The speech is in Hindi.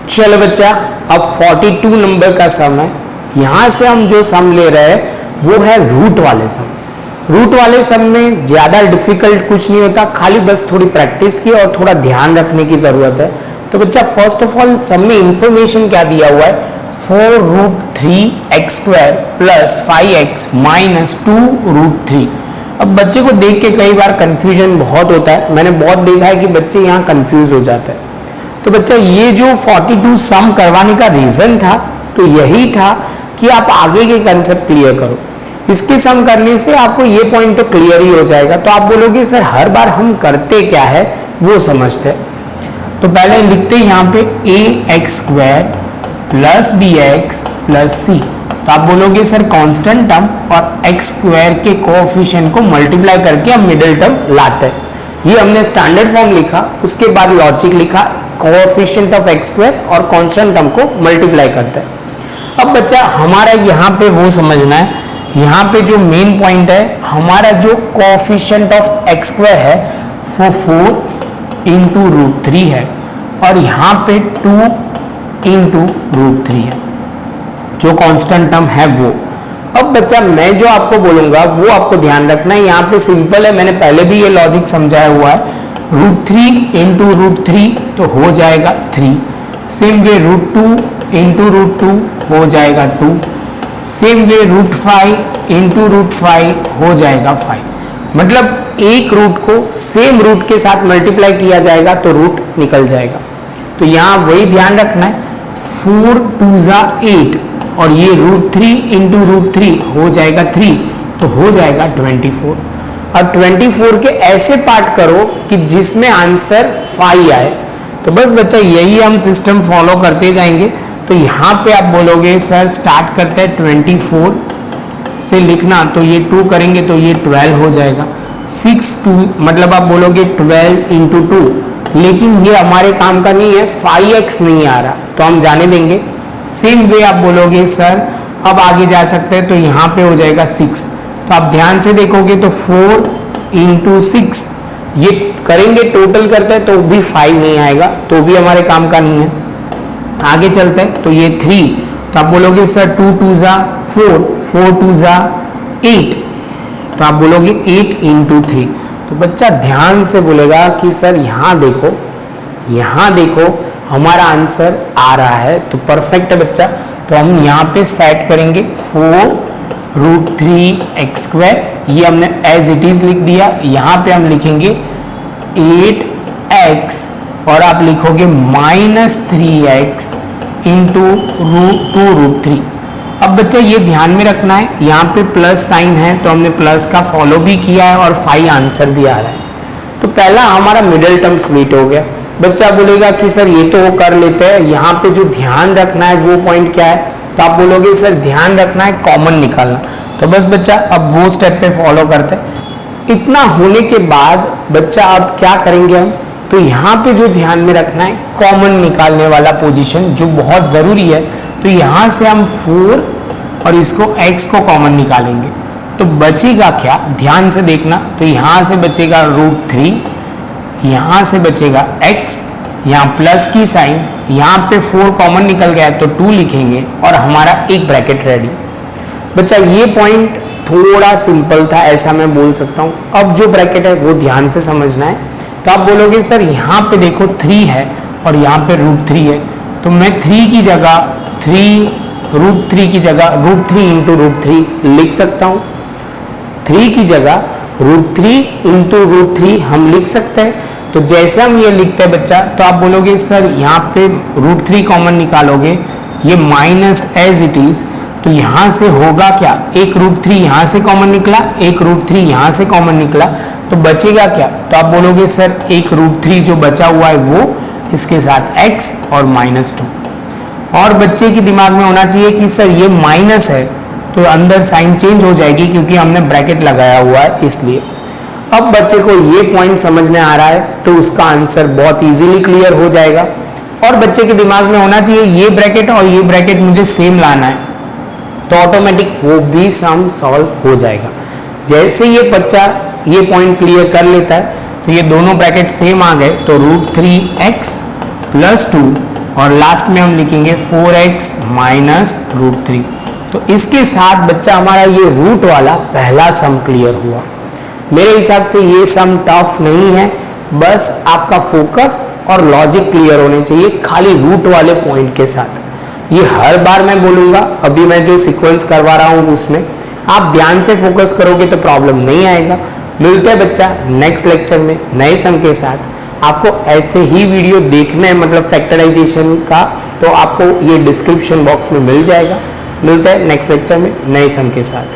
चलो बच्चा, अब 42 नंबर का सम है। यहां से हम जो सम ले रहे हैं वो है रूट वाले सम। रूट वाले सम में ज्यादा डिफिकल्ट कुछ नहीं होता, खाली बस थोड़ी प्रैक्टिस की और थोड़ा ध्यान रखने की जरूरत है। तो बच्चा फर्स्ट ऑफ ऑल सम में इंफॉर्मेशन क्या दिया हुआ है, 4√3x² प्लस 5x माइनस 2√3। अब बच्चे को देख के कई बार कंफ्यूजन बहुत होता है, मैंने बहुत देखा है कि बच्चे यहाँ कंफ्यूज हो जाते हैं। तो बच्चा ये जो 42 सम करवाने का रीजन था तो यही था कि आप आगे के कंसेप्ट क्लियर करो। इसके सम करने से आपको ये पॉइंट तो क्लियर ही हो जाएगा। तो आप बोलोगे सर हर बार हम करते क्या है वो समझते हैं। तो पहले लिखते हैं यहाँ पे ax² plus bx plus c। तो आप बोलोगे सर कांस्टेंट टर्म और x² के कोएफिशिएंट को मल्टीप्लाई करके हम मिडिल टर्म लाते हैं। ये हमने स्टैंडर्ड फॉर्म लिखा, उसके बाद लॉजिक लिखा, कोएफिशिएंट ऑफ x² और कांस्टेंट टर्म को मल्टीप्लाई करते हैं। अब बच्चा हमारा यहाँ पे वो समझना है, यहाँ पे जो मेन पॉइंट है हमारा जो कोएफिशिएंट ऑफ x² है वो 4 इंटू √3 है और यहाँ पे 2 इंटू √3 है, जो कांस्टेंट टर्म है वो। अब बच्चा मैं जो आपको बोलूंगा वो आपको ध्यान रखना है। यहाँ पे सिंपल है, मैंने पहले भी ये लॉजिक समझाया हुआ है। √3 इंटू √3 तो हो जाएगा 3। सेम वे √2 इंटू √2 हो जाएगा 2। सेम वे √5 इंटू √5 हो जाएगा 5। मतलब एक रूट को सेम रूट के साथ मल्टीप्लाई किया जाएगा तो रूट निकल जाएगा। तो यहाँ वही ध्यान रखना है, 4 2 8 और ये √3 इंटू √3 हो जाएगा 3 तो हो जाएगा 24। और 24 के ऐसे पार्ट करो कि जिसमें आंसर 5 आए। तो बस बच्चा यही हम सिस्टम फॉलो करते जाएंगे। तो यहाँ पे आप बोलोगे सर स्टार्ट करते हैं 24 से लिखना, तो ये 2 करेंगे तो ये 12 हो जाएगा। 6 2 मतलब आप बोलोगे 12 इंटू 2, लेकिन ये हमारे काम का नहीं है, 5x नहीं आ रहा तो हम जाने देंगे। सेम वे आप बोलोगे सर अब आगे जा सकते हैं, तो यहाँ पे हो जाएगा 6। तो आप ध्यान से देखोगे तो 4 इंटू 6 ये करेंगे, टोटल करते हैं तो भी 5 नहीं आएगा, तो भी हमारे काम का नहीं है। आगे चलते हैं तो ये 3, तो आप बोलोगे सर 2 2 4 4 2 8, तो आप बोलोगे 8 इंटू 3। तो बच्चा ध्यान से बोलेगा कि सर यहाँ देखो हमारा आंसर आ रहा है, तो परफेक्ट है बच्चा। तो हम यहाँ पे सेट करेंगे 4√3x², ये हमने एज इट इज लिख दिया। यहाँ पे हम लिखेंगे 8x और आप लिखोगे -3x इंटू 2√3। अब बच्चा ये ध्यान में रखना है, यहाँ पे प्लस साइन है तो हमने प्लस का फॉलो भी किया है और 5 आंसर भी आ रहा है। तो पहला हमारा मिडिल टर्म स्प्लिट हो गया। बच्चा बोलेगा कि सर ये तो वो कर लेते हैं, यहाँ पे जो ध्यान रखना है वो पॉइंट क्या है, तो आप बोलोगे सर ध्यान रखना है कॉमन निकालना। तो बस बच्चा अब वो स्टेप पे फॉलो करते हैं। इतना होने के बाद बच्चा अब क्या करेंगे हम, तो यहाँ पे जो ध्यान में रखना है कॉमन निकालने वाला पोजीशन जो बहुत ज़रूरी है। तो यहाँ से हम 4 और इसको x को कॉमन निकालेंगे तो बचेगा क्या, ध्यान से देखना। तो यहाँ से बचेगा √3, यहाँ से बचेगा x, यहाँ प्लस की साइन, यहाँ पे 4 कॉमन निकल गया तो 2 लिखेंगे और हमारा एक ब्रैकेट रेडी। बच्चा ये पॉइंट थोड़ा सिंपल था, ऐसा मैं बोल सकता हूँ। अब जो ब्रैकेट है वो ध्यान से समझना है। तो आप बोलोगे सर यहाँ पे देखो 3 है और यहाँ पे √3 है, तो मैं 3 की जगह √3 की जगह √3 इंटू √3 लिख सकता हूँ। 3 की जगह √3 इंटू √3 हम लिख सकते हैं। तो जैसे हम ये लिखते हैं बच्चा, तो आप बोलोगे सर यहाँ पे √3 कॉमन निकालोगे, ये माइनस एज इट इज, तो यहाँ से होगा क्या, एक √3 यहाँ से कॉमन निकला, एक √3 यहाँ से कॉमन निकला, तो बचेगा क्या। तो आप बोलोगे सर एक √3 जो बचा हुआ है वो इसके साथ x और -2। और बच्चे के दिमाग में होना चाहिए कि सर ये माइनस है तो अंदर साइन चेंज हो जाएगी क्योंकि हमने ब्रैकेट लगाया हुआ है इसलिए। अब बच्चे को ये पॉइंट समझ में आ रहा है तो उसका आंसर बहुत इजीली क्लियर हो जाएगा। और बच्चे के दिमाग में होना चाहिए ये ब्रैकेट और ये ब्रैकेट मुझे सेम लाना है, तो ऑटोमेटिक वो भी सम सॉल्व हो जाएगा। जैसे ये बच्चा ये पॉइंट क्लियर कर लेता है तो ये दोनों ब्रैकेट सेम आ गए, तो √3x + 2 और लास्ट में हम लिखेंगे 4x माइनस रूट 3। तो इसके साथ बच्चा हमारा ये रूट वाला पहला सम क्लियर हुआ। मेरे हिसाब से ये सम टफ नहीं है, बस आपका फोकस और लॉजिक क्लियर होने चाहिए खाली रूट वाले पॉइंट के साथ। ये हर बार मैं बोलूंगा, अभी मैं जो सीक्वेंस करवा रहा हूँ उसमें आप ध्यान से फोकस करोगे तो प्रॉब्लम नहीं आएगा। मिलते हैं बच्चा नेक्स्ट लेक्चर में नए सम के साथ। आपको ऐसे ही वीडियो देखना है, मतलब फैक्टराइजेशन का, तो आपको ये डिस्क्रिप्शन बॉक्स में मिल जाएगा। मिलते हैं नेक्स्ट लेक्चर में नए सम के साथ।